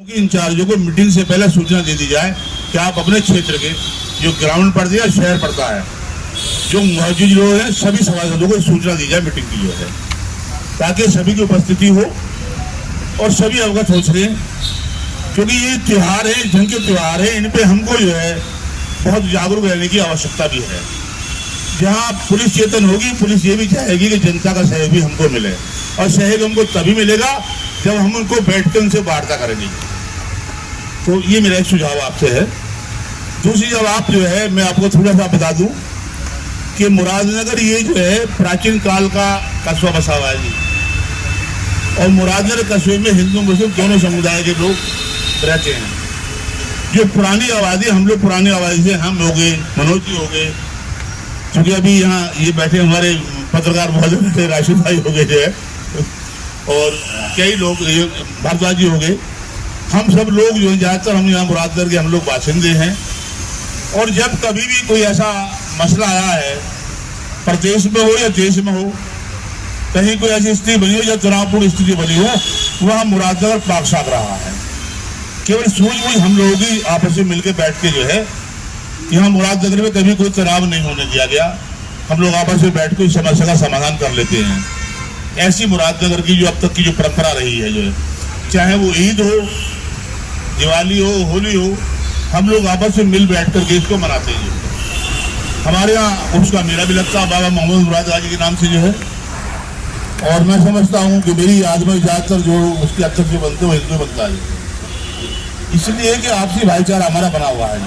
इंचार्जों को मीटिंग से पहले सूचना दे दी जाए कि आप अपने क्षेत्र के जो ग्राउंड पड़ता है या शहर पड़ता है, जो मौजूद लोग हैं, सभी सभासदों को सूचना दी जाए मीटिंग की जो है, ताकि सभी की उपस्थिति हो और सभी अवगत हो सके। क्योंकि ये त्योहार है, जंग के त्योहार है, इन पे हमको जो है बहुत जागरूक रहने की आवश्यकता भी है। जहाँ पुलिस चेतन होगी, पुलिस ये भी चाहेगी कि जनता का सहयोग भी हमको मिले, और सहयोग हमको तभी मिलेगा जब हम उनको बैठ कर उनसे वार्ता करेंगे। तो ये मेरा एक सुझाव आपसे है। दूसरी जवाब जो है, मैं आपको थोड़ा सा बता दूं कि मुरादनगर ये जो है प्राचीन काल का कस्बा बसा हुआ है जी, और मुरादनगर कस्बे में हिंदू मुस्लिम दोनों समुदाय के लोग रहते हैं। जो पुरानी आबादी, हम लोग पुरानी आबादी से, हम हो गए, मनोज जी हो गए, क्योंकि अभी यहाँ ये बैठे हमारे पत्रकार महोदय राशिद भाई हो गए जो है, और कई लोग भारद्वाज जी हो गए, हम सब लोग जो है ज़्यादातर हम यहाँ मुरादनगर के हम लोग बाशिंदे हैं। और जब कभी भी कोई ऐसा मसला आया है, प्रदेश में हो या देश में हो, कहीं कोई ऐसी स्थिति बनी हो या तनावपूर्ण स्थिति बनी हो, वह मुरादनगर पाक साफ रहा है। केवल सूझबूझ हम लोगों की आपस में मिलकर बैठ के जो है, यहाँ मुरादनगर में कभी कोई तनाव नहीं होने दिया गया। हम लोग आपस में बैठ कर इस समस्या का समाधान कर लेते हैं। ऐसी मुरादनगर की जो अब तक की जो परंपरा रही है, जो है चाहे वो ईद हो, दिवाली हो, होली हो, हम लोग आपस में मिल बैठ करके इसको मनाते हैं। हमारे यहाँ उसका मेला भी लगता है बाबा मोहम्मद मुराद गाजी के नाम से जो है, और मैं समझता हूँ कि मेरी याद में ज़्यादातर जो उसके अध्यक्ष जो बनते हैं वो हिंदू बनता है। इसलिए कि आपसी भाईचारा हमारा बना हुआ है।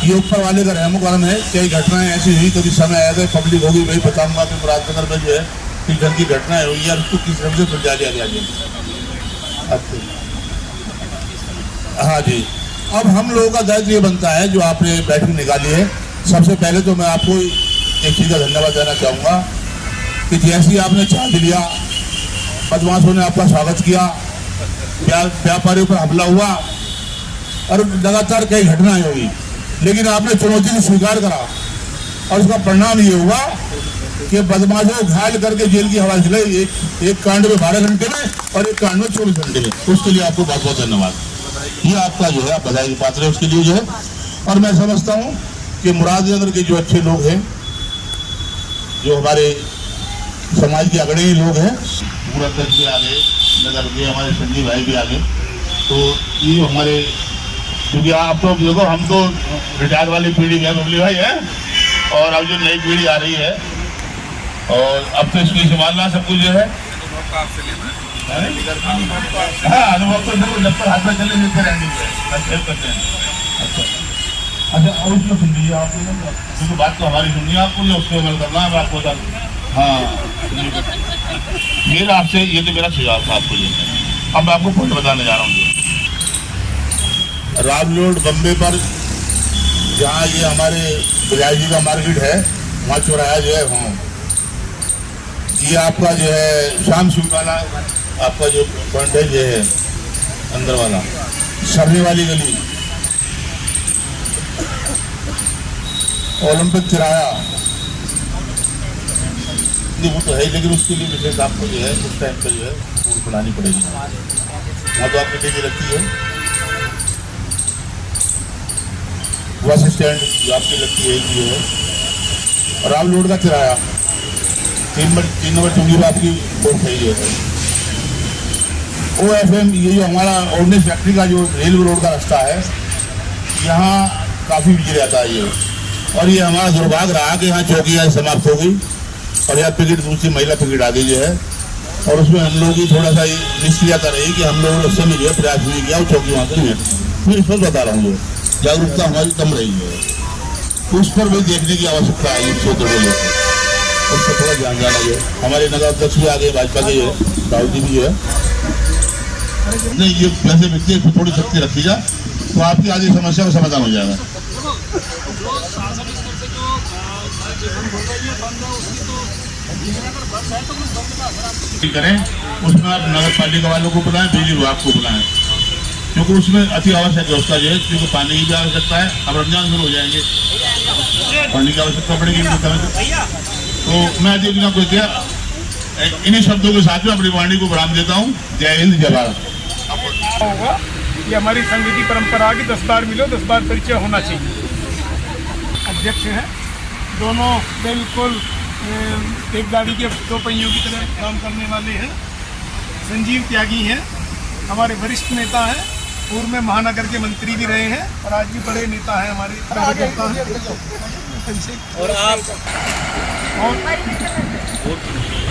ये ऊपर वाले का रहम करम है। कई घटनाएं ऐसी हुई, कभी समय आया था पब्लिक होगी, वही बताऊंगा कि मुरादनगर में जो है कि घर की घटनाएं हुई है, उसको किस तरह से सुलझा लिया गया। हाँ जी, अब हम लोगों का दायित्व ये बनता है, जो आपने बैठक निकाली है, सबसे पहले तो मैं आपको एक चीज़ का धन्यवाद देना चाहूँगा कि जैसे आपने चार्ज लिया, बदमाशों ने आपका स्वागत किया, व्यापारियों पर हमला हुआ और लगातार कई घटनाएं हुई, लेकिन आपने चुनौती को स्वीकार करा, और उसका परिणाम ये हुआ कि बदमाशों को घायल करके जेल की हवा खिलाई, एक कांड में 12 घंटे में और एक कांड में 24 घंटे में। उसके लिए आपको बहुत बहुत धन्यवाद। ये आपका जो है आप बधाई की पात्र है उसके लिए जो है। और मैं समझता हूँ कि मुरादनगर के जो अच्छे लोग हैं, जो हमारे समाज के अग्रणी लोग हैं, पूरा अध्यक्ष भी आ गए, नगर के हमारे संजीव भाई भी आ गए, तो ये हमारे, क्योंकि आप तो देखो हम तो रिटायर वाली पीढ़ी है, बबली भाई है, और अब जो नई पीढ़ी आ रही है, और अब तो इसको संभालना सब कुछ जो है, हाँ अनुभव तो जब तक हाथ में चले मिलते रहेंगे करते हैं। अच्छा, और उसमें सुन लीजिए आप, क्योंकि बात तो हमारी सुनिए, आपको जो उसको अमल करना है आपको बता दूँ। हाँ, मेरा आपसे ये तो मेरा सुझाव था आपको। अब मैं आपको पॉइंट बताने जा रहा हूँ। राम रोड बम्बे पर जहाँ ये हमारे बिलायजी का मार्केट है, वहाँ चौराहा जो है, हाँ ये आपका जो है शाम सूट वाला आपका जो पॉइंट है, ये है अंदर वाला सरने वाली गली, ओलंपिक किराया, वो तो है, लेकिन उसके लिए विशेष आपको जो है उस टाइम पर जो है फूल बनानी पड़ेगी। वहाँ तो आपने डेली रखी है, बस स्टैंड जो आपकी लगती है ये है, और आप लोड का किराया 3 नंबर चुंगी में आपकी बोर्ड है ये है। OFM ये जो हमारा ऑर्डिनेंस फैक्ट्री का जो रेलवे रोड का रास्ता है, यहाँ काफ़ी बिजली आता है ये, और ये हमारा दुर्भाग्य रहा कि यहाँ चौकी समाप्त हो गई और यहाँ पिकेट, दूसरी महिला पिकेट आ गई जो है, और उसमें हम लोगों की थोड़ा सा निष्क्रियता रही कि हम लोग उस समय जो है प्रयास नहीं किया, वो चौकी वहाँ से नहीं है। मैं इस पर बता रहा हूँ, जागरूकता हमारी कम रही है, उस पर भी देखने की आवश्यकता है। इस क्षेत्र को लेकर उस पर थोड़ा ध्यान देना है। हमारे नगर अध्यक्ष भी आ गए, भाजपा के राहुल जी भी है, नहीं ये वैसे व्यक्ति को थोड़ी शक्ति रखी जाए तो आपकी आज समस्या का समाधान हो जाएगा। करें उसमें आप नगर पालिका वालों को बुलाएं, बिजली विभाग को बुलाएं, क्योंकि उसमें अति आवश्यक व्यवस्था जो है, क्योंकि पानी की भी आवश्यकता है। अब रमजान शुरू हो जाएंगे, पानी की आवश्यकता पड़ेगी, तो मैं देखना को क्या इन्हीं शब्दों के साथ में अपनी वाणी को विराम देता हूँ। जय हिंद, जय भारत। होगा। ये हमारी संघ की परंपरा की 10 बार मिलो 10 बार परिचय होना चाहिए। अध्यक्ष हैं दोनों बिल्कुल एक गाड़ी के 2 पहियों की तरह काम करने वाले हैं। संजीव त्यागी हैं, हमारे वरिष्ठ नेता हैं, पूर्व में महानगर के मंत्री भी रहे हैं और आज भी बड़े नेता हैं हमारे कार्यकर्ता हैं। और आप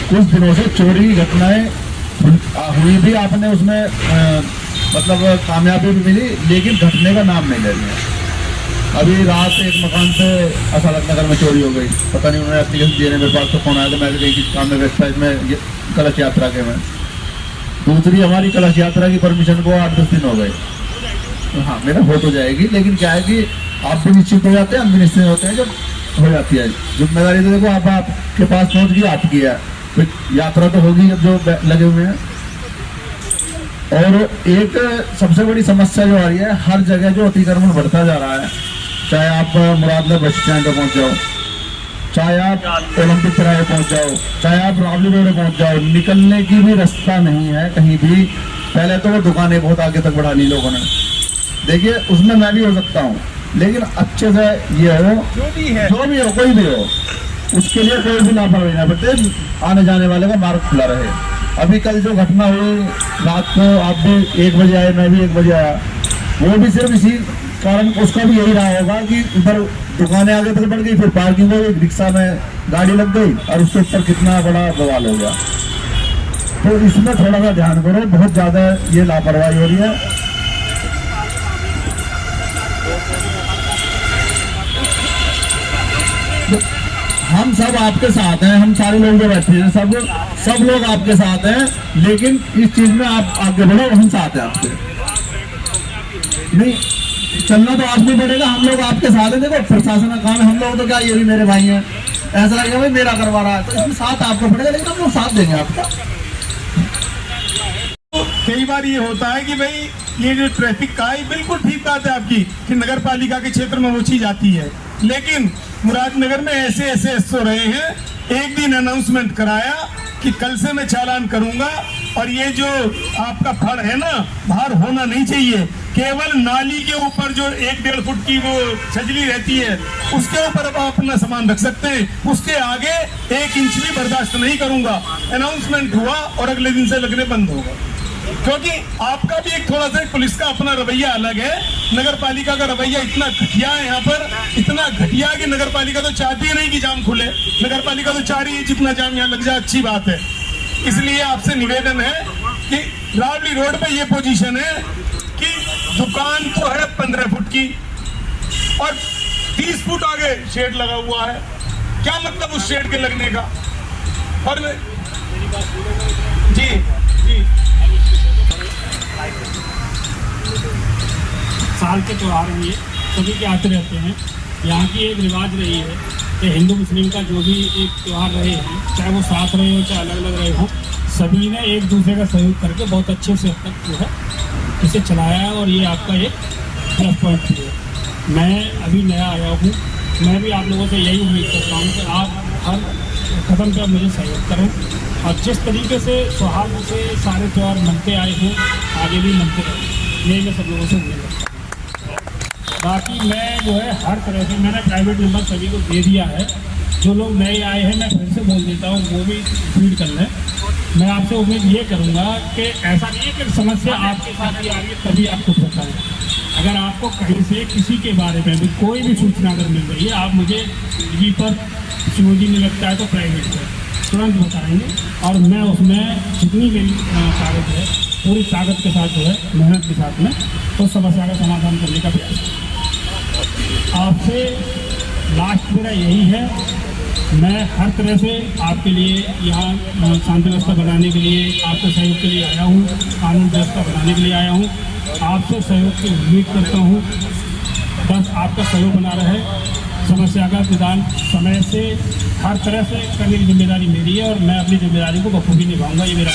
कुछ दिनों से चोरी की घटनाएं हुई भी, आपने उसमें मतलब कामयाबी भी मिली, लेकिन घटने का नाम नहीं ले रहे। अभी रात एक मकान पे असालत नगर में चोरी हो गई, पता नहीं उन्होंने एप्लीकेशन दिए, मेरे पास तो फोन आया था, मैं कहीं काम में व्यस्त था इसमें कलश यात्रा के में। दूसरी हमारी कलश यात्रा की परमिशन को 8-10 दिन हो गए। तो हाँ, मेरा हो तो जाएगी, लेकिन क्या है कि आप भी निश्चित हो जाते हैं, हम भी निश्चित होते हैं जब हो जाती है जिम्मेदारी। तो देखो आप आपके पास पहुंच गई, आपकी है, तो यात्रा तो होगी जब जो लगे हुए हैं। और एक सबसे बड़ी समस्या जो आ रही है, हर जगह जो अतिक्रमण बढ़ता जा रहा है, चाहे आप मुरादनगर बस स्टैंड पर पहुंच जाओ, चाहे आप ओलंपिक चौराहे पहुंच जाओ, चाहे आप रावली रोड पहुंच जाओ, निकलने की भी रास्ता नहीं है कहीं भी। पहले तो वो दुकानें बहुत आगे तक बढ़ा ली लोगों ने, देखिए उसमें मैं भी हो सकता हूँ, लेकिन अच्छे से ये हो, जो भी हो कोई भी हो, उसके लिए कोई भी लापरवाही ना बरते, आने जाने वाले का मार्ग खुला रहे। अभी कल जो घटना हुई रात को, आप भी 1 बजे आए, मैं भी 1 बजे आया, वो भी सिर्फ इसी कारण, उसका भी यही रहा होगा कि इधर दुकानें आगे तक बढ़ गई, फिर पार्किंग हो गई, रिक्शा में गाड़ी लग गई और उसके ऊपर कितना बड़ा बवाल हो गया। तो इसमें थोड़ा सा ध्यान करो, बहुत ज़्यादा ये लापरवाही हो रही है। हम सब आपके साथ हैं, हम सारे लोग जो बैठे हैं, सब लोग आपके साथ हैं, लेकिन इस चीज में आप आगे बढ़ो, हम साथ हैं आपके। नहीं चलना तो आपको पड़ेगा, हम लोग आपके साथ हैं। देखो प्रशासन का काम है, हम लोग तो क्या, ये भी मेरे भाई हैं, ऐसा लगेगा भाई मेरा करवा रहा है, तो इसमें साथ आपको पड़ेगा, लेकिन हम लोग साथ देंगे आपका। कई बार ये होता है कि भाई ये जो ट्रैफिक का है, बिल्कुल ठीक बात है आपकी कि नगर पालिका के क्षेत्र में वो चीज आती है, लेकिन मुरादनगर में ऐसे एसओ रहे हैं, एक दिन अनाउंसमेंट कराया कि कल से मैं चालान करूंगा, और ये जो आपका फड़ है ना, बाहर होना नहीं चाहिए, केवल नाली के ऊपर जो 1-1.5 फुट की वो छजली रहती है, उसके ऊपर आप अपना सामान रख सकते हैं, उसके आगे 1 इंच भी बर्दाश्त नहीं करूंगा। अनाउंसमेंट हुआ और अगले दिन से लगने बंद होगा, क्योंकि आपका भी एक थोड़ा सा पुलिस का अपना रवैया अलग है। नगर पालिका का रवैया इतना घटिया है यहाँ पर, इतना घटिया कि नगर पालिका तो चाहती है नहीं कि जाम खुले, नगर पालिका तो चाह रही है जितना जाम यहाँ लग जाए अच्छी बात है। इसलिए आपसे निवेदन है कि रावली रोड पे ये पोजीशन है कि दुकान तो है 15 फुट की और 30 फुट आगे शेड लगा हुआ है, क्या मतलब उस शेड के लगने का। और जी जी साल के त्यौहार हुए सभी के आते रहते हैं। यहाँ की एक रिवाज रही है कि हिंदू मुस्लिम का जो भी एक त्यौहार रहे हैं, चाहे वो साथ रहे हो चाहे अलग अलग रहे हो, सभी ने एक दूसरे का सहयोग करके बहुत अच्छे से अब तक जो है इसे चलाया है, और ये आपका एक प्लस पॉइंट भी है। मैं अभी नया आया हूँ, मैं भी आप लोगों से यही उम्मीद करता हूँ कि आप हर कदम पर मुझे सहयोग करें, और जिस तरीके से सौहार्द से सारे त्यौहार मनते आए हैं आगे भी मनते रहें, यही मैं सब लोगों से उम्मीद करता हूँ। बाकी मैं जो है हर तरह से, मैंने प्राइवेट नंबर सभी को दे दिया है, जो लोग नए आए हैं मैं फिर से बोल देता हूँ, वो भी फीड कर लें। मैं आपसे उम्मीद ये करूँगा कि ऐसा नहीं है कि समस्या आपके साथ ही आ रही है तभी आपको पता है। अगर आपको कहीं से किसी के बारे में भी कोई भी सूचना अगर मिल रही है, आप मुझे टीवी पर शिवजी में लगता है तो प्राइवेट पर तुरंत बताएंगे, और मैं उसमें जितनी मेरी ताकत है पूरी ताकत के साथ जो है मेहनत के साथ में तो समस्या का समाधान करने का प्रयास करूँ। आपसे लास्ट मेरा यही है, मैं हर तरह से आपके लिए यहाँ शांति व्यवस्था बनाने के लिए आपके सहयोग के लिए आया हूँ, कानून व्यवस्था बनाने के लिए आया हूँ, आपसे सहयोग की उम्मीद करता हूँ। बस आपका सहयोग बना रहे, समस्या का निदान समय से हर तरह से करने की जिम्मेदारी मेरी है, और मैं अपनी जिम्मेदारी को बखूबी निभाऊंगा। ये मेरा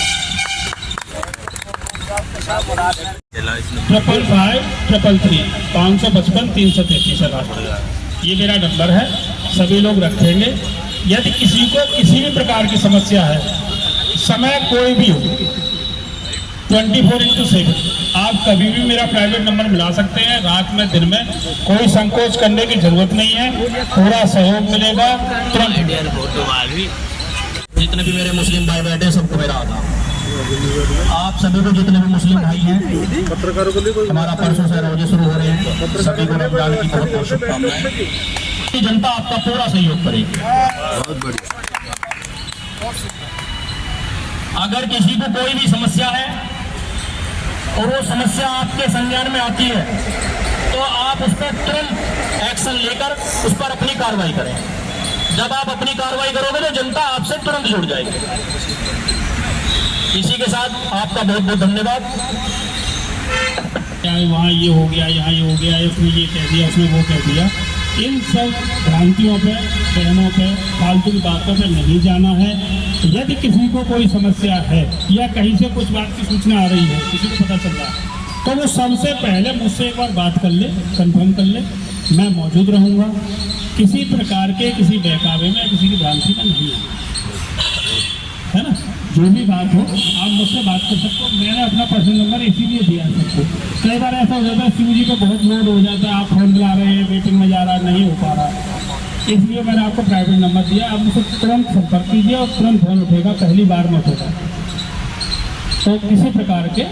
555-333 555-333 है लास्ट, ये मेरा नंबर है, सभी लोग रखेंगे। यदि किसी को किसी भी प्रकार की समस्या है, समय कोई भी हो, 24/7 आप कभी भी मेरा प्राइवेट नंबर मिला सकते हैं, रात में दिन में, कोई संकोच करने की जरूरत नहीं है, पूरा सहयोग मिलेगा तुरंत। जितने भी मेरे मुस्लिम भाई बैठे सबको मेरा आदाब। आप सभी को जितने भी मुस्लिम भाई हैं, हमारा परसों से रोजे शुरू हो रहे हैं, सभी को रमजान की बहुत बहुत शुभकामनाएं। जनता आपका पूरा सहयोग करेगी। अगर किसी को कोई भी समस्या है और वो समस्या आपके संज्ञान में आती है तो आप उस पर तुरंत एक्शन लेकर उस पर अपनी कार्रवाई करें। जब आप अपनी कार्रवाई करोगे तो जनता आपसे तुरंत जुड़ जाएगी। इसी के साथ आपका बहुत बहुत धन्यवाद। वहाँ ये हो गया, यहाँ ये हो गया, उसने ये कह दिया, उसने वो कह दिया, इन सब भ्रांतियों पे, बहनों पे, फालतू की बातों पे नहीं जाना है। यदि किसी को कोई समस्या है या कहीं से कुछ बात की सूचना आ रही है, किसी को पता चल रहा है, तो वो सबसे पहले मुझसे एक बार बात कर ले, कंफर्म कर ले। मैं मौजूद रहूँगा, किसी प्रकार के किसी बहकावे में, किसी की भ्रांति में नहीं है ना। जो भी बात हो आप मुझसे बात कर सकते हो। मैंने अपना पर्सनल नंबर इसीलिए दिया सबको। कई बार ऐसा हो जाता है शिव जी को बहुत लोड हो जाता है, आप फोन मिला रहे हैं, वेटिंग में जा रहा है, नहीं हो पा रहा, इसलिए मैंने आपको प्राइवेट नंबर दिया। आप मुझसे तुरंत संपर्क कीजिए और तुरंत फोन उठेगा, पहली बार में उठेगा। तो किसी प्रकार के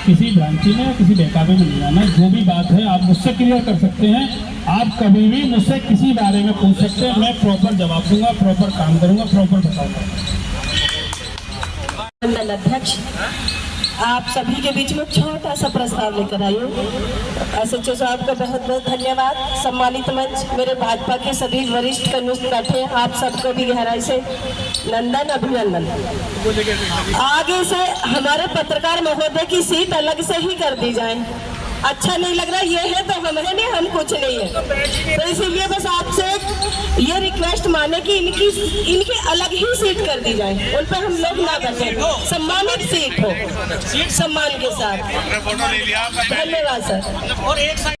किसी भ्रांति में, किसी बहकावे में नहीं आना। जो भी बात है आप मुझसे क्लियर कर सकते हैं। आप कभी भी मुझसे किसी बारे में पूछ सकते हैं, मैं प्रॉपर जवाब दूंगा, प्रॉपर काम करूंगा, प्रॉपर बताऊंगा। मंडल अध्यक्ष, आप सभी के बीच में छोटा सा प्रस्ताव लेकर आई हूँ। एसएचओ साहब का बहुत बहुत धन्यवाद। सम्मानित मंच, मेरे भाजपा के सभी वरिष्ठ कनिष्ठ बैठे, आप सबको भी गहराई से नंदन अभिनंदन। आगे से हमारे पत्रकार महोदय की सीट अलग से ही कर दी जाए। अच्छा नहीं लग रहा, ये है तो हम है नहीं, हम कुछ नहीं है। तो इसीलिए बस आपसे ये रिक्वेस्ट माने कि इनकी अलग ही सीट कर दी जाए, उन पर हम लोग ना बैठे, सम्मानित सीट हो, सम्मान के साथ। धन्यवाद सर।